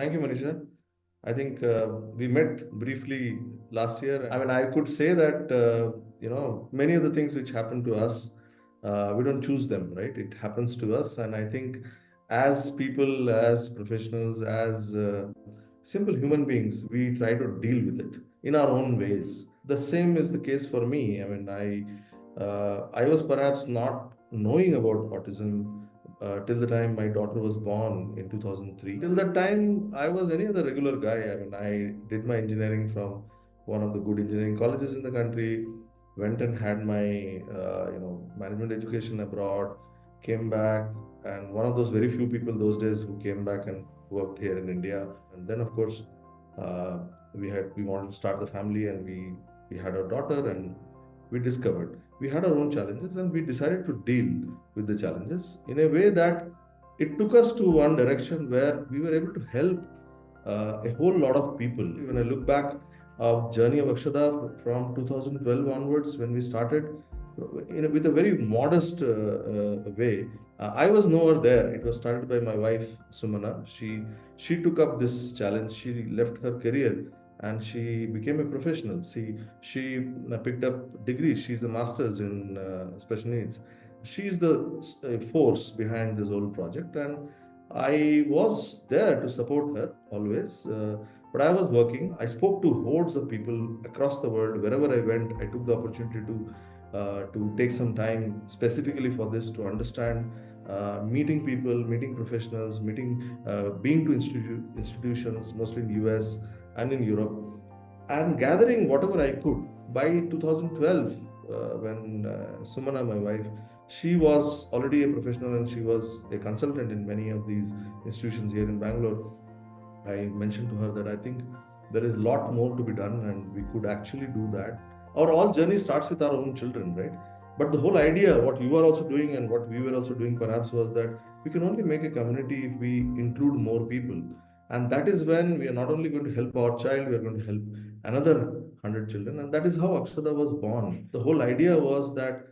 Thank you, Manisha. I think we met briefly last year. I mean, I could say that, many of the things which happen to us, we don't choose them, right? It happens to us. And I think as people, as professionals, as simple human beings, we try to deal with it in our own ways. The same is the case for me. I mean, I was perhaps not knowing about autism till the time my daughter was born in 2003. Till that time, I was any other regular guy. I mean, I did my engineering from one of the good engineering colleges in the country, went and had my, management education abroad, came back, and one of those very few people those days who came back and worked here in India. And then, of course, uh, we wanted to start the family, and we had our daughter, and we discovered we had our own challenges, and we decided to deal with the challenges in a way that it took us to one direction where we were able to help a whole lot of people. When I look back our journey of Akshadhaa from 2012 onwards, when we started with a very modest way, I was nowhere there. It was started by my wife Sumana. She took up this challenge. She left her career and she became a professional. She picked up degrees. She's a master's in special needs. She's the force behind this whole project, and I was there to support her always. But I was working. I spoke to hordes of people across the world. Wherever I went, I took the opportunity to take some time specifically for this to understand, meeting people, meeting professionals, being to institutions, mostly in US and in Europe, and gathering whatever I could. By 2012, when Sumana, my wife, she was already a professional and she was a consultant in many of these institutions here in Bangalore. I mentioned to her that I think there is a lot more to be done and we could actually do that. Our all journey starts with our own children, right? But the whole idea, what you are also doing and what we were also doing perhaps, was that we can only make a community if we include more people. And that is when we are not only going to help our child, we are going to help another 100 children. And that is how Akshadhaa was born. The whole idea was that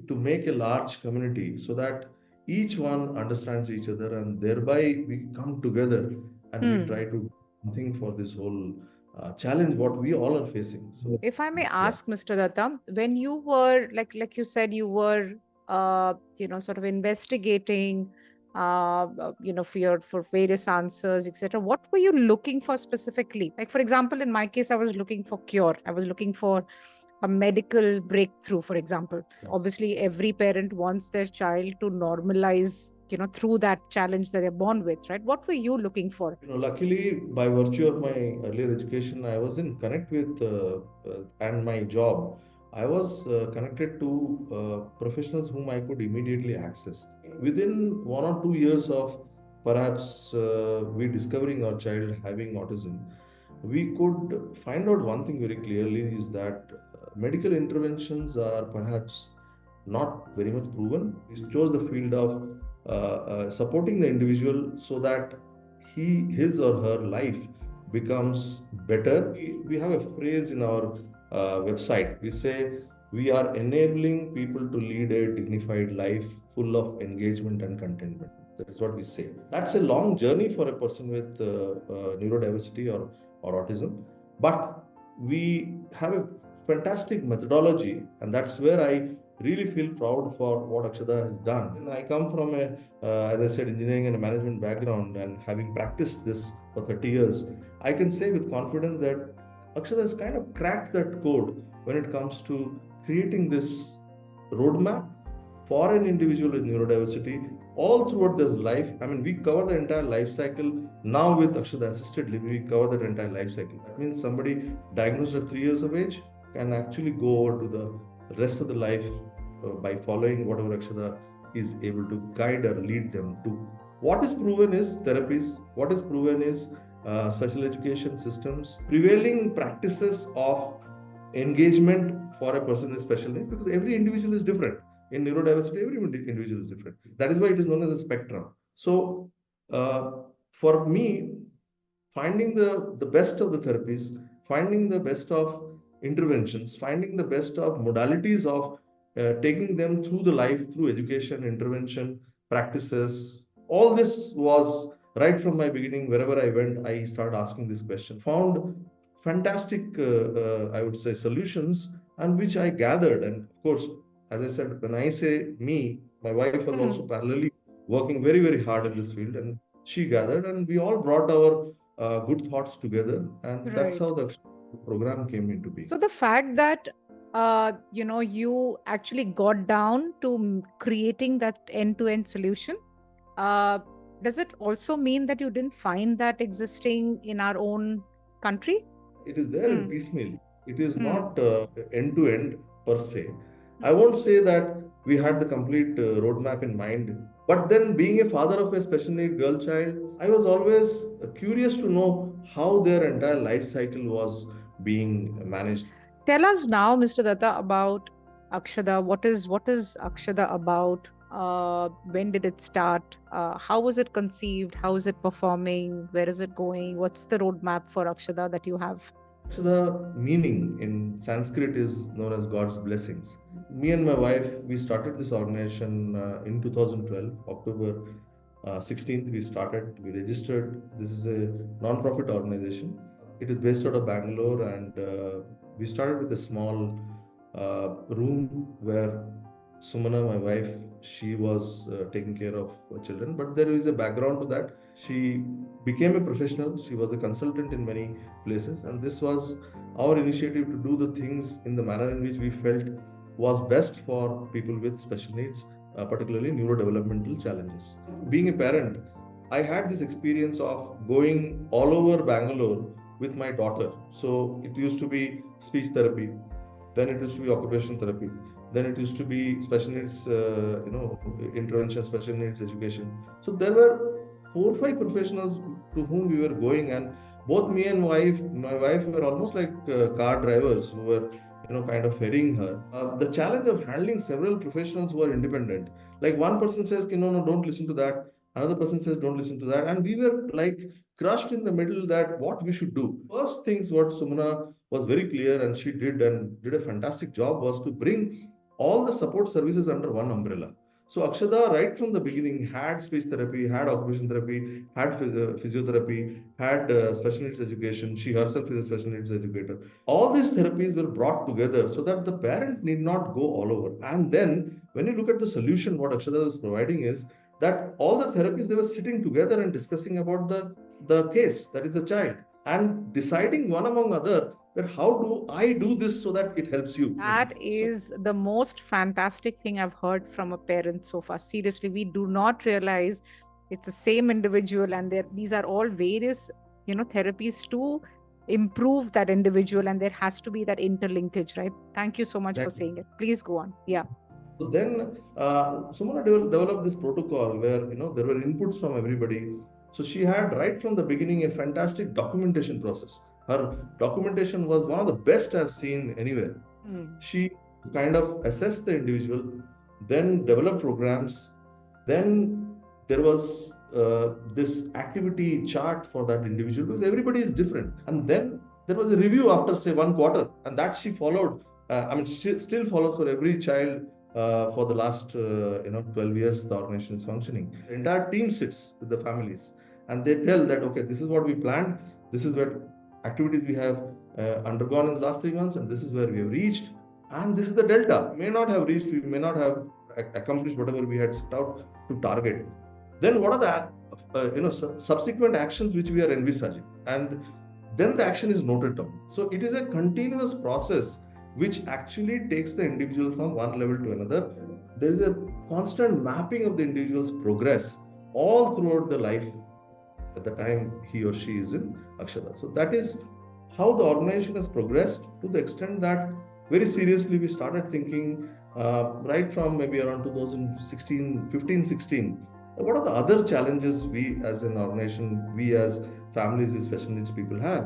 to make a large community so that each one understands each other, and thereby we come together and we try to do something for this whole challenge what we all are facing. So If I may yeah. ask, Mr. Datta, when you were like you said, you were sort of investigating, for various answers, etc. What were you looking for specifically? Like, for example, in my case, I was looking for cure. I was looking for a medical breakthrough, for example. Obviously, every parent wants their child to normalize, through that challenge that they're born with, right? What were you looking for? Luckily, by virtue of my earlier education, I was in connect with and my job. I was connected to professionals whom I could immediately access. Within 1 or 2 years of perhaps we discovering our child having autism, we could find out one thing very clearly is that medical interventions are perhaps not very much proven. We chose the field of supporting the individual so that his or her life becomes better. We have a phrase in our website. We say we are enabling people to lead a dignified life full of engagement and contentment. That is what we say. That's a long journey for a person with neurodiversity or autism, but we have a fantastic methodology, and that's where I really feel proud for what Akshadhaa has done. And I come from as I said, engineering and a management background, and having practiced this for 30 years, I can say with confidence that Akshadhaa has kind of cracked that code when it comes to creating this roadmap for an individual with neurodiversity all throughout this life. I mean, we cover the entire life cycle. Now with Akshadhaa Assisted Living, we cover that entire life cycle. That means somebody diagnosed at 3 years of age can actually go over to the rest of the life by following whatever Akshadhaa is able to guide or lead them to. What is proven is therapies. What is proven is special education systems, prevailing practices of engagement for a person with special needs, because every individual is different. In neurodiversity, every individual is different. That is why it is known as a spectrum. So, uh, for me, finding the best of the therapies, finding the best of interventions, finding the best of modalities of taking them through the life, through education, intervention, practices, all this was right from my beginning, wherever I went, I started asking this question. Found fantastic, I would say, solutions, and which I gathered. And of course, as I said, when I say me, my wife was also parallelly working very, very hard in this field, and she gathered, and we all brought our good thoughts together, and that's Right. how the program came into being. So the fact that you actually got down to creating that end-to-end solution, uh, does it also mean that you didn't find that existing in our own country? It is there in piecemeal. It is Hmm. not end to end per se. I won't say that we had the complete roadmap in mind. But then, being a father of a special need girl child, I was always curious to know how their entire life cycle was being managed. Tell us now, Mr. Datta, about Akshadhaa. What is Akshadhaa about? When did it start? How was it conceived? How is it performing? Where is it going? What's the roadmap for Akshadhaa that you have? So the meaning in Sanskrit is known as God's blessings. Me and my wife, we started this organization in 2012, October 16th. We started. We registered. This is a non-profit organization. It is based out of Bangalore, and we started with a small room where Sumana, my wife, she was taking care of children. But there is a background to that. She became a professional. She was a consultant in many places, and this was our initiative to do the things in the manner in which we felt was best for people with special needs, particularly neurodevelopmental challenges. Being a parent, I had this experience of going all over Bangalore with my daughter. So it used to be speech therapy, then it used to be occupational therapy, then it used to be special needs, intervention, special needs education. So there were 4 or 5 professionals to whom we were going, and both me and my wife were almost like car drivers who were, kind of ferrying her. The challenge of handling several professionals who are independent, like one person says, no, don't listen to that. Another person says, don't listen to that, and we were like crushed in the middle that what we should do. First things what Sumana was very clear, and she did a fantastic job, was to bring all the support services under one umbrella. So Akshadhaa, right from the beginning, had speech therapy, had occupation therapy, had physiotherapy, had special needs education. She herself is a special needs educator. All these therapies were brought together so that the parent need not go all over. And then, when you look at the solution, what Akshadhaa is providing is that all the therapies, they were sitting together and discussing about the case, that is the child, and deciding one among other that how do I do this so that it helps you. That So is the most fantastic thing I've heard from a parent so far. Seriously, we do not realize it's the same individual, and these are all various, therapies to improve that individual, and there has to be that interlinkage, right? Thank you so much for saying it. Please go on. Yeah. So then, Sumana developed this protocol where there were inputs from everybody. So she had right from the beginning a fantastic documentation process. Her documentation was one of the best I've seen anywhere. She kind of assessed the individual, then developed programs. Then there was this activity chart for that individual because everybody is different. And then there was a review after say 1 quarter, and that she followed. She still follows for every child. For the last 12 years, the organization is functioning. The entire team sits with the families, and they tell that, okay, this is what we planned, this is what activities we have undergone in the last 3 months, and this is where we have reached, and this is the delta. We may not have reached, we may not have accomplished whatever we had set out to target. Then what are the subsequent actions which we are envisaging, and then the action is noted down. So it is a continuous process which actually takes the individual from one level to another. There is a constant mapping of the individual's progress all throughout the life at the time he or she is in Akshadhaa. So that is how the organization has progressed, to the extent that very seriously we started thinking right from maybe around 2016, 15, 16. What are the other challenges we as an organization, we as families with special needs people have?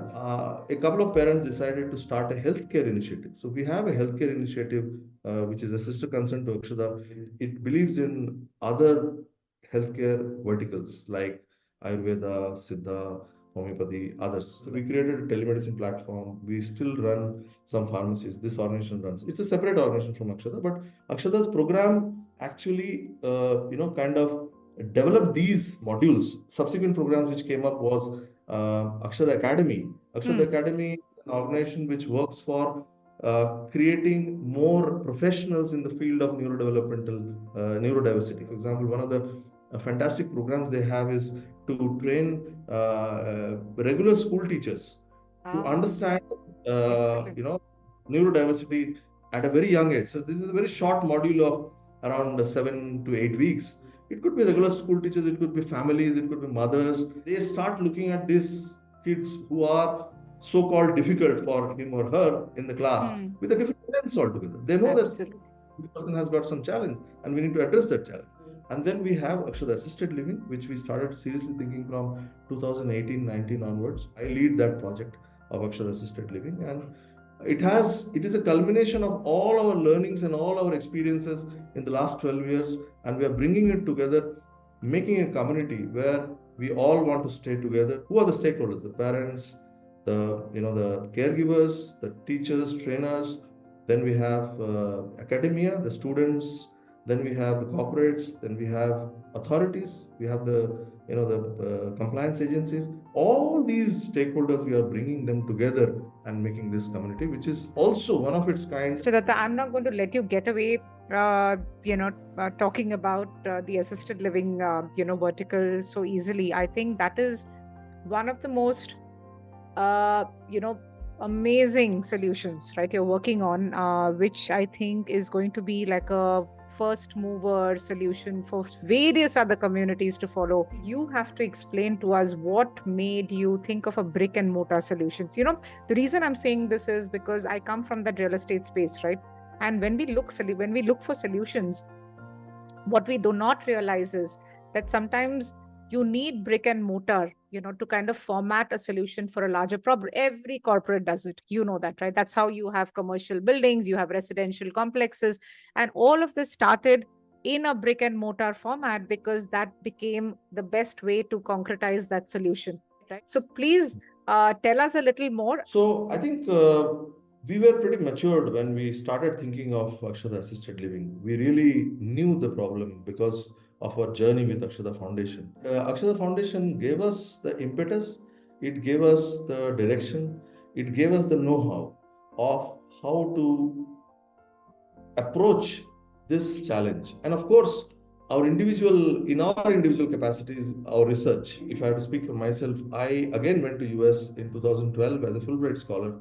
A couple of parents decided to start a healthcare initiative. So we have a healthcare initiative which is a sister concern to Akshadhaa. It believes in other healthcare verticals like Ayurveda, Siddha, homeopathy, others. So we created a telemedicine platform. We still run some pharmacies. This organization runs. It's a separate organization from Akshadhaa, but Akshadhaa's program actually, kind of develop these modules. Subsequent programs which came up was Akshadhaa Academy. Akshadhaa Academy is an organization which works for creating more professionals in the field of neurodevelopmental neurodiversity. For example, one of the fantastic programs they have is to train regular school teachers to understand neurodiversity at a very young age. So this is a very short module of around 7 to 8 weeks. It could be regular school teachers, it could be families, it could be mothers. They start looking at these kids who are so-called difficult for him or her in the class with a different lens altogether. They know that the person has got some challenge and we need to address that challenge. And then we have Akshadhaa Assisted Living, which we started seriously thinking from 2018-19 onwards. I lead that project of Akshadhaa Assisted Living, and it is a culmination of all our learnings and all our experiences in the last 12 years, and we are bringing it together, making a community where we all want to stay together. Who are the stakeholders? The parents, the caregivers, the teachers, trainers. Then we have academia, the students. Then we have the corporates. Then we have authorities. We have the compliance agencies. All these stakeholders, we are bringing them together and making this community, which is also one of its kind. So that I'm not going to let you get away, talking about the assisted living, vertical so easily. I think that is one of the most, amazing solutions, right? You're working on, which I think is going to be like a first mover solution for various other communities to follow. You have to explain to us what made you think of a brick and mortar solutions. The reason I'm saying this is because I come from that real estate space, right? And when we look for solutions, what we do not realize is that sometimes you need brick and mortar, to kind of format a solution for a larger problem. Every corporate does it. You know that, right? That's how you have commercial buildings, you have residential complexes, and all of this started in a brick and mortar format because that became the best way to concretize that solution, right? So please tell us a little more. So I think we were pretty matured when we started thinking of Akshadhaa Assisted Living. We really knew the problem because of our journey with Akshadhaa Foundation. Akshadhaa Foundation gave us the impetus, it gave us the direction, it gave us the know-how of how to approach this challenge. And of course, in our individual capacities, our research. If I have to speak for myself, I again went to US in 2012 as a Fulbright scholar,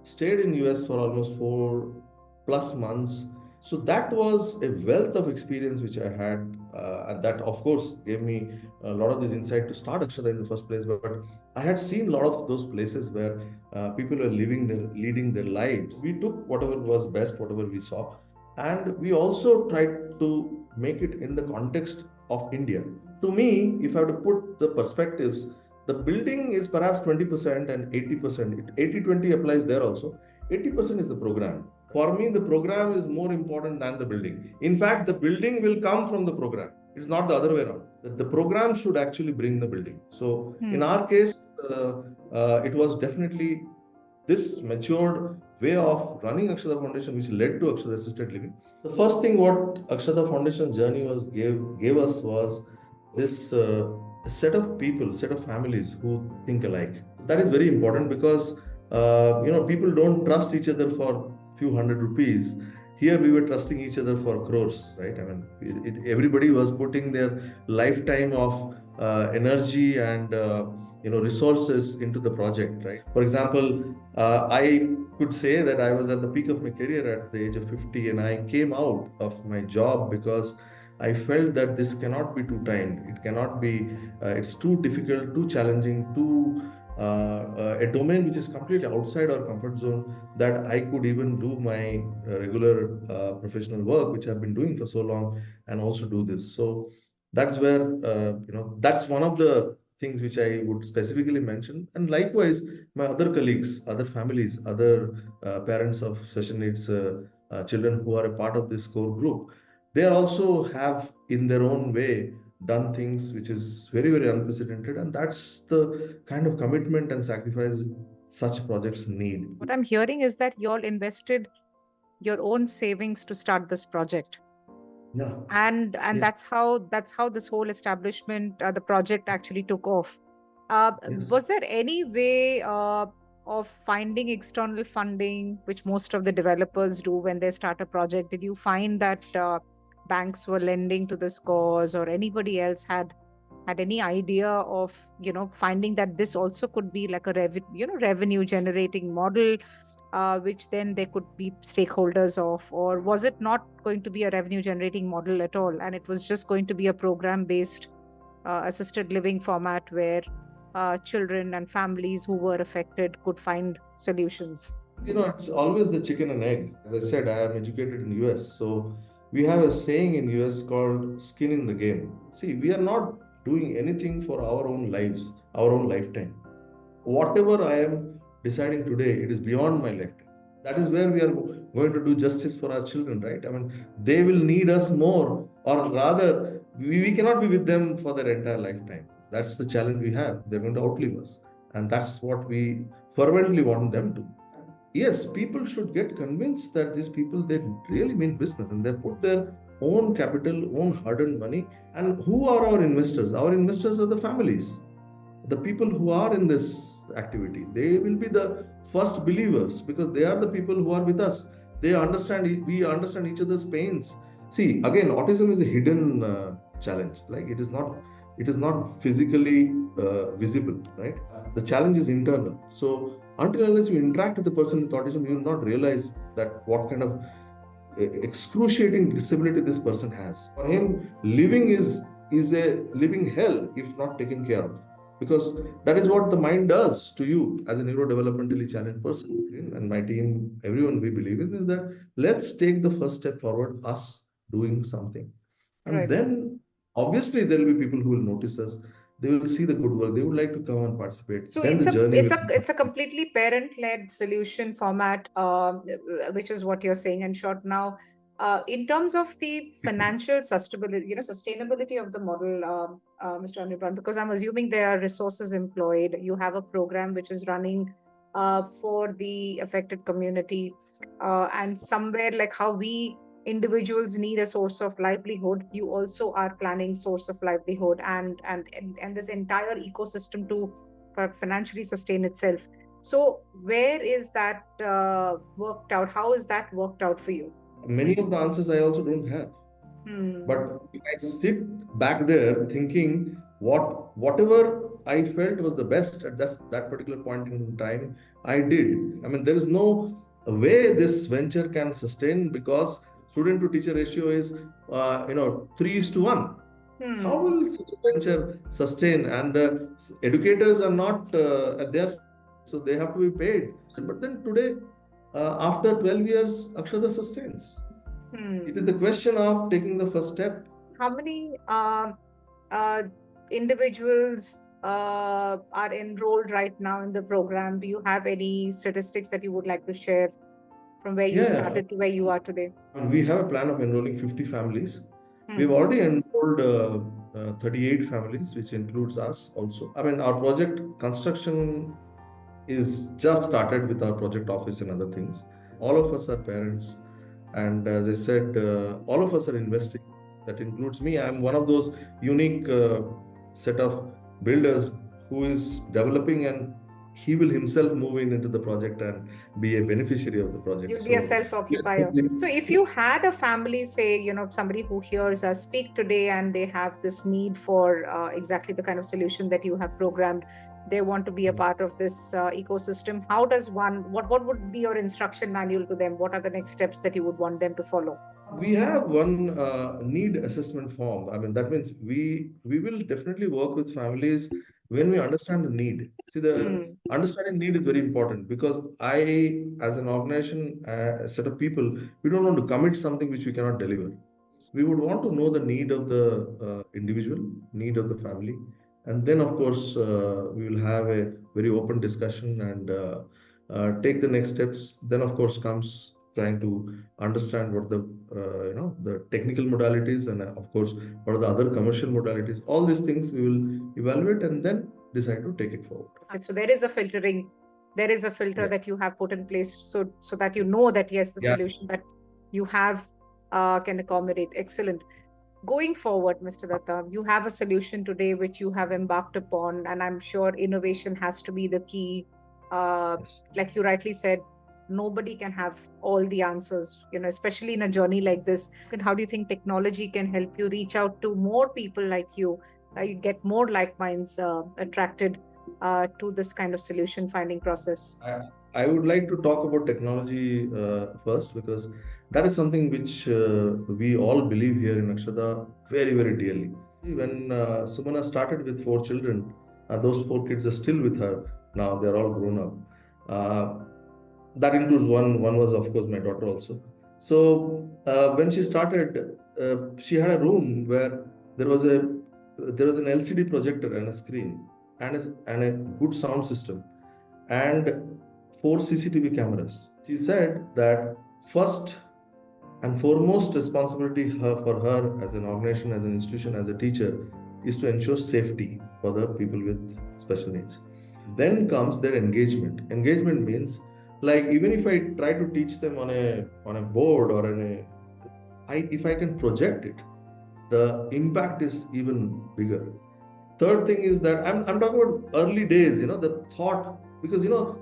stayed in US for almost 4+ months. So that was a wealth of experience which I had, and that of course gave me a lot of this insight to start Akshadhaa in the first place. But I had seen a lot of those places where people were leading their lives. We took whatever was best, whatever we saw, and we also tried to make it in the context of India. To me, if I have to put the perspectives, the building is perhaps 20% and 80%. 80-20 applies there also. 80% is the program. For me, the program is more important than the building. In fact, the building will come from the program. It's not the other way around. The program should actually bring the building. So in our case, it was definitely this matured way of running Akshadhaa Foundation, which led to Akshadhaa Assisted Living. The first thing what Akshadhaa Foundation journey gave us was this set of people, set of families who think alike. That is very important because people don't trust each other for few hundred rupees. Here we were trusting each other for crores, right? I mean, everybody was putting their lifetime of energy and resources into the project, right? For example, I could say that I was at the peak of my career at the age of 50, and I came out of my job because I felt that this cannot be too timed. It cannot be. It's too difficult, too challenging, too a domain which is completely outside our comfort zone, that I could even do my regular professional work, which I've been doing for so long, and also do this. So that's where that's one of the things which I would specifically mention. And likewise, my other colleagues, other families, other parents of special needs children who are a part of this core group, they also have in their own way done things which is very, very unprecedented, and that's the kind of commitment and sacrifice such projects need. What I'm hearing is that you all invested your own savings to start this project. Yeah. and Yes. that's how this whole establishment, the project actually took off. Yes. Was there any way of finding external funding, which most of the developers do when they start a project? Did you find that banks were lending to this cause, or anybody else had any idea of finding that this also could be like a revenue generating model, which then they could be stakeholders of? Or was it not going to be a revenue generating model at all, and it was just going to be a program based assisted living format where children and families who were affected could find solutions? It's always the chicken and egg. As I said, I am educated in US, so we have a saying in US called skin in the game. See, we are not doing anything for our own lives, our own lifetime. Whatever I am deciding today, it is beyond my lifetime. That is where we are going to do justice for our children, right? I mean, they will need us more, or rather, we cannot be with them for their entire lifetime. That's the challenge we have. They're going to outlive us. And that's what we fervently want them to. Yes, people should get convinced that these people, they really mean business and they put their own capital, own hard-earned money. And who are our investors? Our investors are the families, the people who are in this activity. They will be the first believers because they are the people who are with us. They understand, we understand each other's pains. See, again, autism is a hidden challenge. Like it is not physically visible, right? The challenge is internal. So until unless you interact with the person with autism, you will not realize that what kind of excruciating disability this person has. For him, living is a living hell if not taken care of. Because that is what the mind does to you as a neurodevelopmentally challenged person. And my team, everyone we believe in is that let's take the first step forward, us doing something. And Right. then obviously there will be people who will notice us. They will see the good work. They would like to come and participate. So Then it's the a journey it's will. a it's a completely parent-led solution format, which is what you're saying in short. Now, in terms of the financial sustainability of the model, Mr. Anirban, because I'm assuming there are resources employed. You have a program which is running for the affected community, and somewhere like how we individuals need a source of livelihood, you also are planning source of livelihood, and this entire ecosystem to financially sustain itself. So where is that worked out? How is that worked out for you? Many of the answers I also don't have. But if I sit back there thinking whatever I felt was the best at that particular point in time, I did. I mean, there is no way this venture can sustain because student to teacher ratio is 3:1. How will such a venture sustain? And the educators are not at their, so they have to be paid. But then today, after 12 years, Akshadhaa sustains. It is the question of taking the first step. How many individuals are enrolled right now in the program? Do you have any statistics that you would like to share from where you Yeah, started to where you are today? and we have a plan of enrolling 50 families. We've Hmm. already enrolled 38 families, which includes us also. I mean, our project construction is just started with our project office and other things. All of us are parents, and as I said, all of us are investing. That includes me. I'm one of those unique set of builders who is developing, and he will himself move into the project and be a beneficiary of the project. You'll be a self-occupier. So if you had a family, say, somebody who hears us speak today and they have this need for exactly the kind of solution that you have programmed, they want to be a part of this ecosystem. How does what would be your instruction manual to them? What are the next steps that you would want them to follow? We have one need assessment form. I mean, that means we will definitely work with families when we understand the need. See, the understanding need is very important because as an organization, a set of people, we don't want to commit something which we cannot deliver. We would want to know the need of the individual, need of the family, and then of course we will have a very open discussion and take the next steps. Then of course comes trying to understand what the technical modalities and of course what are the other commercial modalities. All these things we will evaluate and then decide to take it forward. So there is a filtering, there is a filter that you have put in place so that you know that yes, the solution that you have can accommodate. Excellent. Going forward, Mr. Datta, you have a solution today which you have embarked upon, and I'm sure innovation has to be the key. Yes. Like you rightly said, nobody can have all the answers, especially in a journey like this. And how do you think technology can help you reach out to more people like you, get more like minds attracted to this kind of solution finding process? I would like to talk about technology first, because that is something which we all believe here in Akshadhaa very, very dearly. When Sumana started with 4 children, those 4 kids are still with her now. They're all grown up. That includes one was of course my daughter also. So when she started, she had a room where there was an LCD projector and a screen and a good sound system and 4 CCTV cameras. She said that first and foremost responsibility for her as an organization, as an institution, as a teacher, is to ensure safety for the people with special needs. Then comes their engagement. Engagement means, like, even if I try to teach them on a board or if I can project it, the impact is even bigger. Third thing is that I'm talking about early days, the thought, because you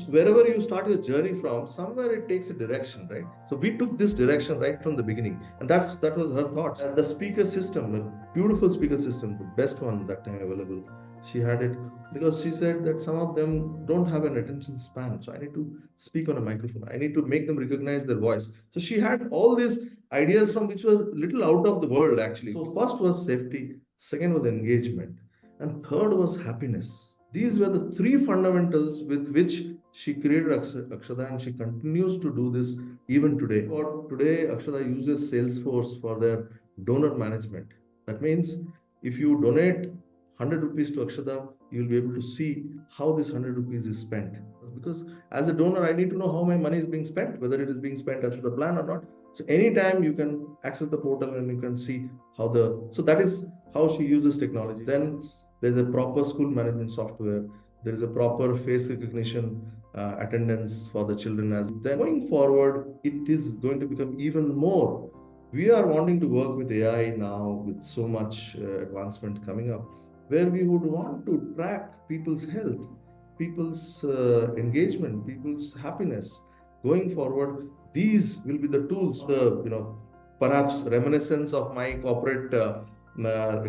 wherever you start your journey from, somewhere it takes a direction, right? So we took this direction right from the beginning, and that was her thought. The speaker system, a beautiful speaker system, the best one that time available. She had it because she said that some of them don't have an attention span, so I need to speak on a microphone. I need to make them recognize their voice. So she had all these ideas from which were little out of the world actually. So first was safety, second was engagement, and third was happiness. These were the three fundamentals with which she created Akshadhaa, and she continues to do this even today. Or today, Akshadhaa uses Salesforce for their donor management. That means if you donate 100 rupees to Akshadhaa, you will be able to see how this 100 rupees is spent. Because as a donor, I need to know how my money is being spent, whether it is being spent as per the plan or not. So anytime you can access the portal and you can see so that is how she uses technology. Then there's a proper school management software. There is a proper face recognition attendance for the children. As then going forward, it is going to become even more. We are wanting to work with AI now with so much advancement coming up, where we would want to track people's health, people's engagement, people's happiness. Going forward, these will be the tools. Perhaps reminiscence of my corporate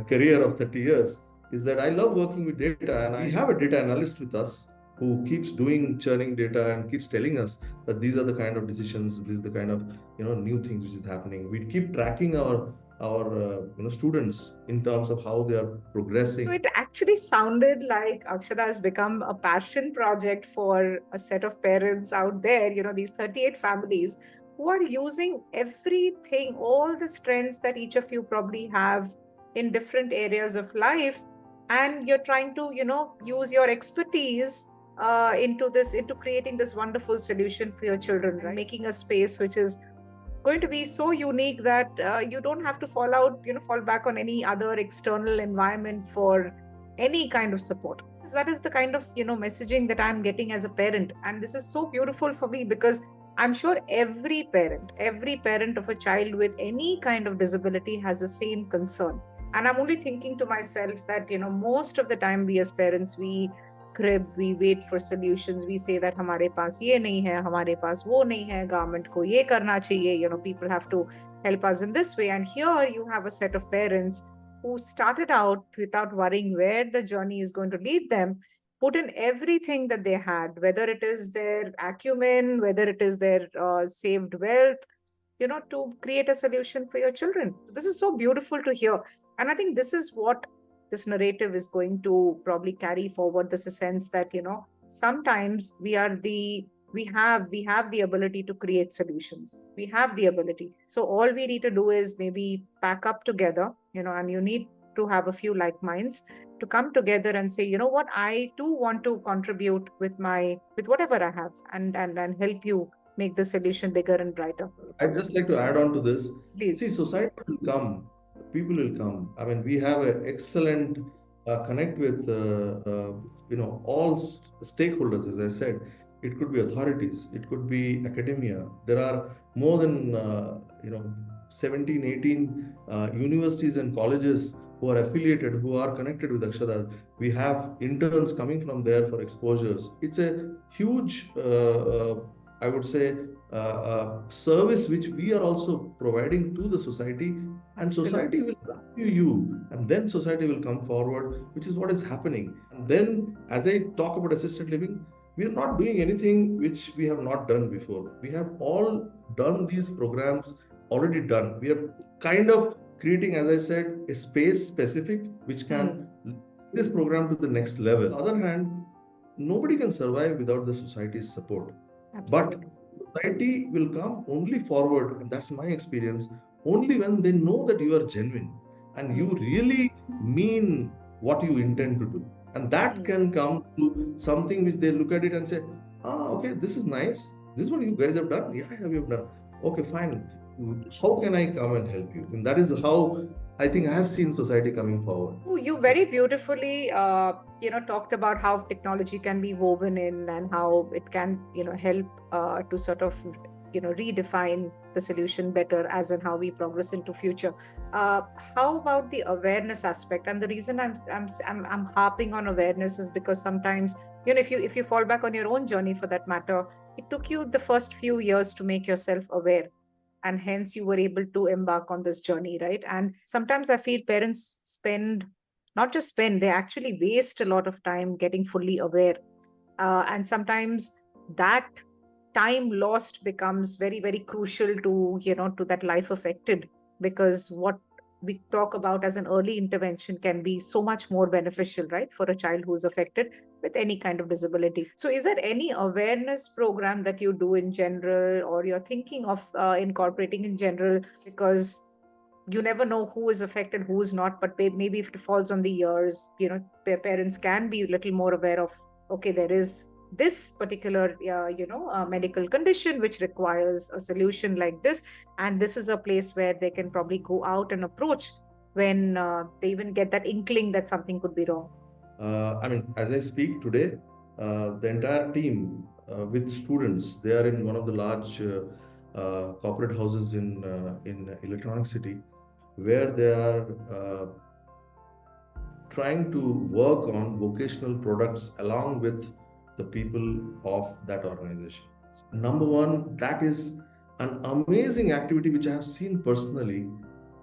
career of 30 years is that I love working with data, and we have a data analyst with us who keeps churning data and keeps telling us that these are the kind of decisions, this is the kind of new things which is happening. We keep tracking our students in terms of how they are progressing. So it actually sounded like Akshadhaa has become a passion project for a set of parents out there, these 38 families who are using everything, all the strengths that each of you probably have in different areas of life. And you're trying to, use your expertise into creating this wonderful solution for your children, right? Making a space which is going to be so unique that you don't have to fall back on any other external environment for any kind of support. That is the kind of messaging that I'm getting as a parent, and this is so beautiful for me because I'm sure every parent of a child with any kind of disability has the same concern. And I'm only thinking to myself that most of the time we as parents, we crib, we wait for solutions. We say that हमारे पास ये नहीं है, हमारे पास वो नहीं है, government को ये करना चाहिए, people have to help us in this way. And here you have a set of parents who started out without worrying where the journey is going to lead them, put in everything that they had, whether it is their acumen, whether it is their saved wealth, to create a solution for your children. This is so beautiful to hear. And I think this is what this narrative is going to probably carry forward, this sense that sometimes we have the ability to create solutions. We have the ability. So all we need to do is maybe pack up together, and you need to have a few like minds to come together and say, what, I too want to contribute with whatever I have and help you make the solution bigger and brighter. I'd just like to add on to this. Please. See, society will come, people will come. I mean, we have an excellent connect with all stakeholders, as I said. it could be authorities, it could be academia. There are more than 17, 18 universities and colleges who are affiliated, who are connected with Akshadhaa. We have interns coming from there for exposures. It's a huge, I would say, service which we are also providing to the society, and society will value you, and then society will come forward, which is what is happening. And then, as I talk about assisted living, we are not doing anything which we have not done before. We have all done these programs already done. We are kind of creating, as I said, a space specific which can take this program to the next level. On the other hand, nobody can survive without the society's support. Absolutely. But society will come only forward, and that's my experience, only when they know that you are genuine and you really mean what you intend to do. And that can come to something which they look at it and say, okay, this is nice. This is what you guys have done. Yeah, we have done. Okay, fine. How can I come and help you? And that is how I think I have seen society coming forward. You very beautifully, talked about how technology can be woven in and how it can, help to sort of, redefine the solution better as in how we progress into future. How about the awareness aspect? And the reason I'm harping on awareness is because sometimes, if you fall back on your own journey for that matter, it took you the first few years to make yourself aware, and hence you were able to embark on this journey, right? And sometimes I feel parents they actually waste a lot of time getting fully aware, and sometimes that time lost becomes very, very crucial to to that life affected, because what we talk about as an early intervention can be so much more beneficial, right, for a child who is affected with any kind of disability. So is there any awareness program that you do in general, or you're thinking of incorporating in general? Because you never know who is affected, who is not, but maybe if it falls on the ears, parents can be a little more aware of, okay, there is this particular medical condition which requires a solution like this, and this is a place where they can probably go out and approach when they even get that inkling that something could be wrong. As I speak today, the entire team with students, they are in one of the large corporate houses in Electronic City, where they are trying to work on vocational products along with the people of that organization. Number one, that is an amazing activity which I have seen personally,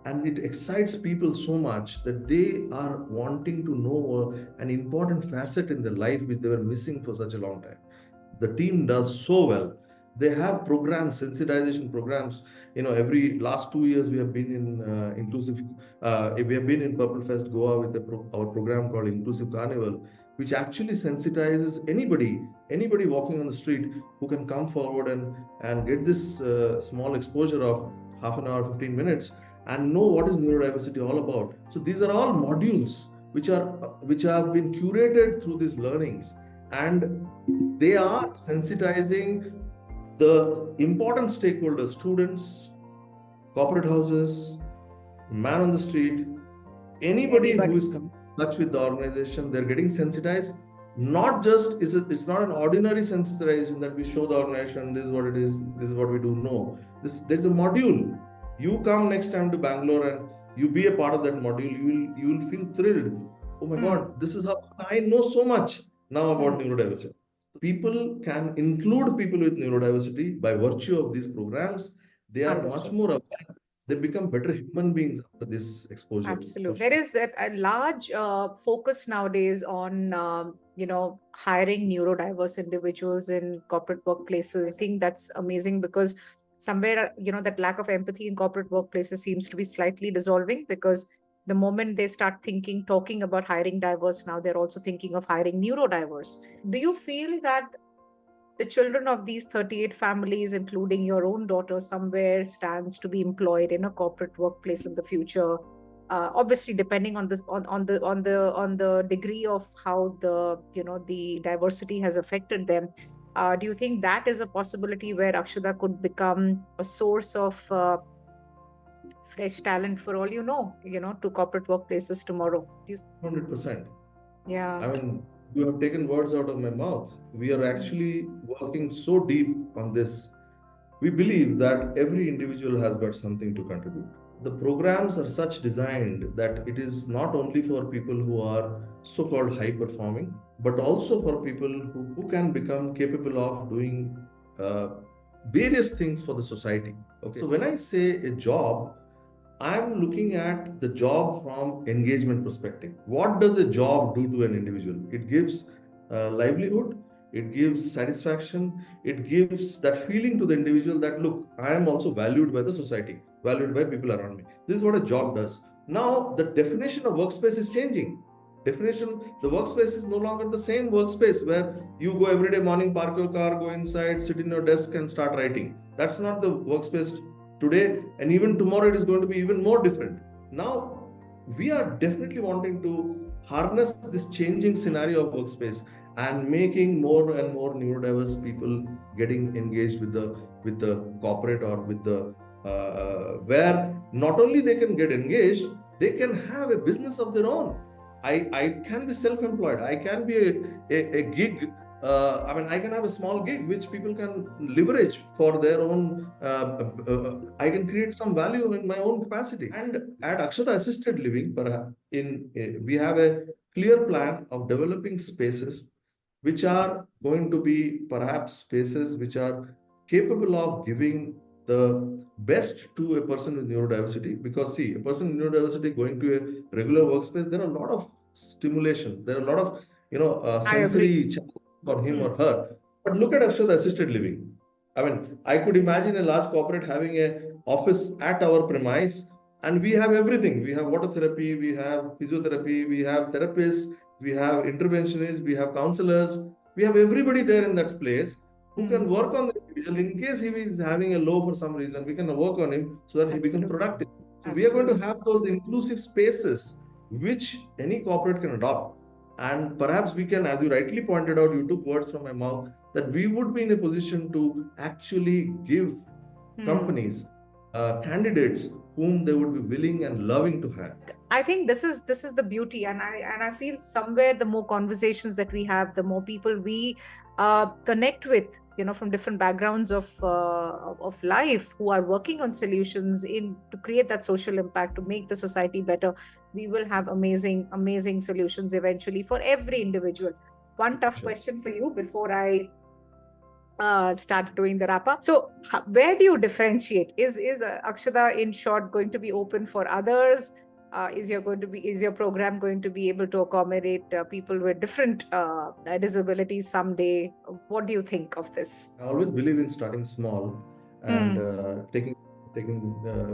and it excites people so much that they are wanting to know an important facet in their life which they were missing for such a long time. The team does so well. They have programs, sensitization programs. Every last 2 years we have been in inclusive. We have been in Purple Fest Goa with our program called Inclusive Carnival, which actually sensitizes anybody walking on the street who can come forward and get this small exposure of half an hour, 15 minutes, and know what is neurodiversity all about. So these are all modules which have been curated through these learnings, and they are sensitizing the important stakeholders, students, corporate houses, man on the street, anybody who is coming in touch with the organization. They're getting sensitized. Not just it's not an ordinary sensitization that we show the organization, this is what it is, this is what we do. No, there's a module. You come next time to Bangalore and you be a part of that module, you will feel thrilled. Oh my God, this is how I know so much now about neurodiversity. People can include people with neurodiversity by virtue of these programs. They are much more aware. They become better human beings after this exposure. Absolutely. There is a large focus nowadays on, hiring neurodiverse individuals in corporate workplaces. I think that's amazing, because somewhere, that lack of empathy in corporate workplaces seems to be slightly dissolving, because the moment they start talking about hiring diverse, now they're also thinking of hiring neurodiverse. Do you feel that the children of these 38 families, including your own daughter, somewhere stands to be employed in a corporate workplace in the future? Obviously, depending on the degree of how the diversity has affected them. Do you think that is a possibility where Akshadhaa could become a source of fresh talent, for all to corporate workplaces tomorrow? 100%. Yeah. You have taken words out of my mouth. We are actually working so deep on this. We believe that every individual has got something to contribute. The programs are such designed that it is not only for people who are so-called high performing, but also for people who can become capable of doing uh, various things for the society. Okay. So when I say a job, I'm looking at the job from engagement perspective. What does a job do to an individual? It gives livelihood, it gives satisfaction, it gives that feeling to the individual that, look, I am also valued by the society, valued by people around me. This is what a job does. Now, the definition of workspace is changing. Definition, the workspace is no longer the same workspace where you go every day morning, park your car, go inside, sit in your desk and start writing. That's not the workspace today, and even tomorrow it is going to be even more different. Now we are definitely wanting to harness this changing scenario of workspace and making more and more neurodiverse people getting engaged with the corporate or with the where not only they can get engaged, they can have a business of their own. I can be self-employed, I can be a gig, I can have a small gig which people can leverage for their own. I can create some value in my own capacity. And at Akshadhaa Assisted Living, perhaps we have a clear plan of developing spaces which are going to be perhaps spaces which are capable of giving the best to a person with neurodiversity. Because see, a person with neurodiversity going to a regular workspace, there are a lot of stimulation, there are a lot of sensory challenges for him or her. But look at Akshadhaa Assisted Living. I could imagine a large corporate having a office at our premise, and we have everything. We have water therapy, we have physiotherapy, we have therapists, we have interventionists, we have counselors, we have everybody there in that place who can work on the individual. In case he is having a low for some reason, we can work on him so that he becomes productive. So we are going to have those inclusive spaces which any corporate can adopt. And perhaps we can, as you rightly pointed out, you took words from my mouth, that we would be in a position to actually give companies candidates whom they would be willing and loving to have. I think this is the beauty, and I feel somewhere the more conversations that we have, the more people we connect with, from different backgrounds of life, who are working on solutions to create that social impact, to make the society better. We will have amazing solutions eventually for every individual. One tough question for you before I start doing the wrap up. So where do you differentiate? Is Akshadhaa, in short, going to be open for others? Is your program going to be able to accommodate people with different disabilities someday? What do you think of this? I always believe in starting small and taking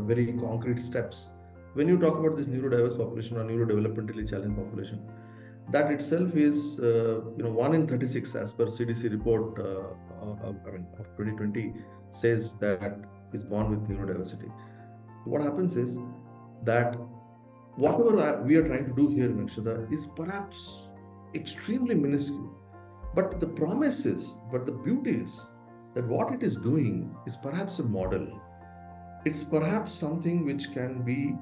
very concrete steps. When you talk about this neurodiverse population or neurodevelopmentally challenged population, that itself is 1 in 36 as per CDC report of 2020 says that is born with neurodiversity. What happens is that whatever we are trying to do here in Akshadhaa is perhaps extremely minuscule, but the beauty is that what it is doing is perhaps a model. It's perhaps something which can be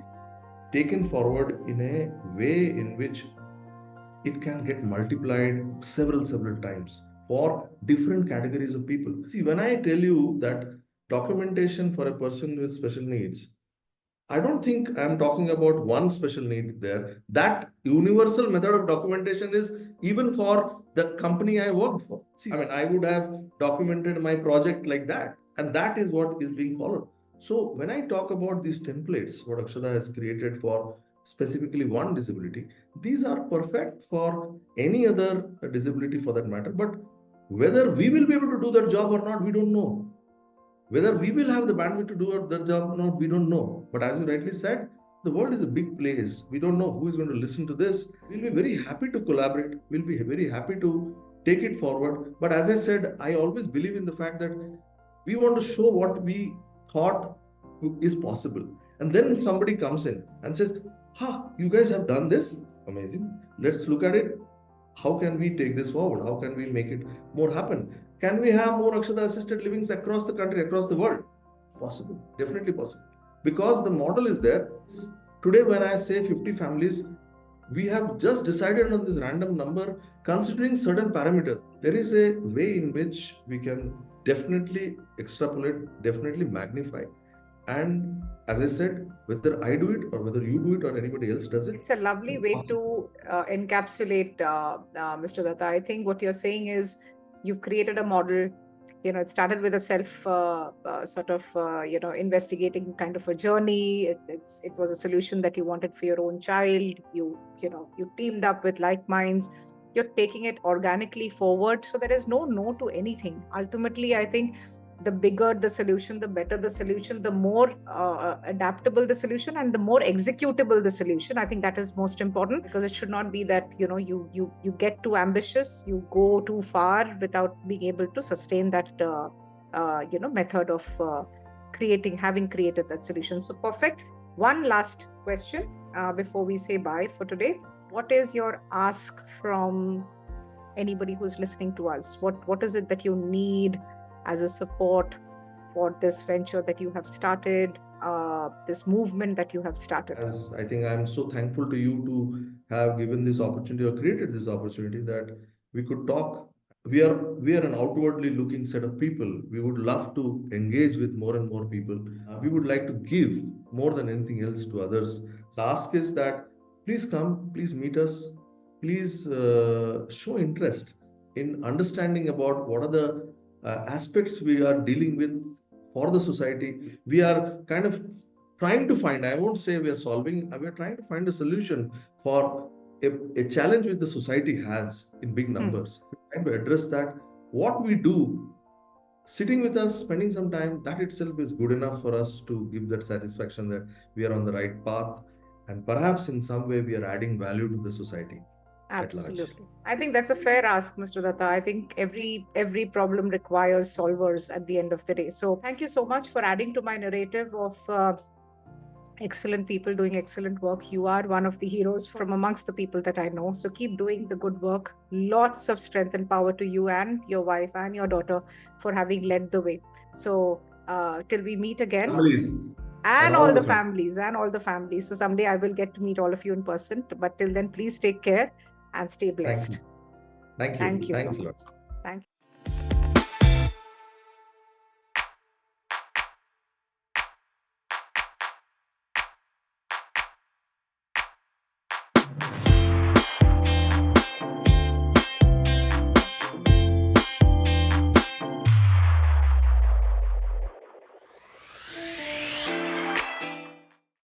taken forward in a way in which it can get multiplied several times for different categories of people. See, when I tell you that documentation for a person with special needs, I don't think I'm talking about one special need there. That universal method of documentation is even for the company I worked for. See, I would have documented my project like that, and that is what is being followed. So when I talk about these templates, what Akshadhaa has created for specifically one disability, these are perfect for any other disability for that matter. But whether we will be able to do that job or not, we don't know. Whether we will have the bandwidth to do that job or not, we don't know. But as you rightly said, the world is a big place. We don't know who is going to listen to this. We'll be very happy to collaborate. We'll be very happy to take it forward. But as I said, I always believe in the fact that we want to show what we thought is possible. And then somebody comes in and says, you guys have done this? Amazing. Let's look at it. How can we take this forward? How can we make it more happen? Can we have more Akshadhaa assisted livings across the country, across the world? Possible, definitely possible. Because the model is there. Today, when I say 50 families, We have just decided on this random number considering certain parameters. There is a way in which we can definitely extrapolate, definitely magnify. And as I said, whether I do it or whether you do it or anybody else does it. It's a lovely way to encapsulate, Mr. Datta. I think what you're saying is you've created a model. It started with a self sort of, investigating kind of a journey. It was a solution that you wanted for your own child. You teamed up with like minds. You're taking it organically forward. So there is no to anything. Ultimately, I think the bigger the solution, the better the solution, the more adaptable the solution, and the more executable the solution. I think that is most important, because it should not be that you get too ambitious, you go too far without being able to sustain that method of having created that solution. So perfect. One last question before we say bye for today. What is your ask from anybody who's listening to us? What is it that you need as a support for this venture that you have started, this movement that you have started? As I think I'm so thankful to you to have given this opportunity or created this opportunity that we could talk. We are an outwardly looking set of people. We would love to engage with more and more people. We would like to give more than anything else to others. The ask is that please come, please meet us, please show interest in understanding about what are the aspects we are dealing with for the society. We are kind of trying to find, I won't say we are solving, we are trying to find a solution for a challenge which the society has in big numbers. We're trying to address that. What we do, sitting with us, spending some time, that itself is good enough for us to give that satisfaction that we are on the right path, and perhaps in some way we are adding value to the society. Absolutely. I think that's a fair ask, Mr. Datta. I think every problem requires solvers at the end of the day. So thank you so much for adding to my narrative of excellent people doing excellent work. You are one of the heroes from amongst the people that I know. So keep doing the good work. Lots of strength and power to you and your wife and your daughter for having led the way. So till we meet again. Families. And all the families. So someday I will get to meet all of you in person. But till then, please take care and stay blessed. Thank you. Thank you Thanks so a much. lot. Thank you.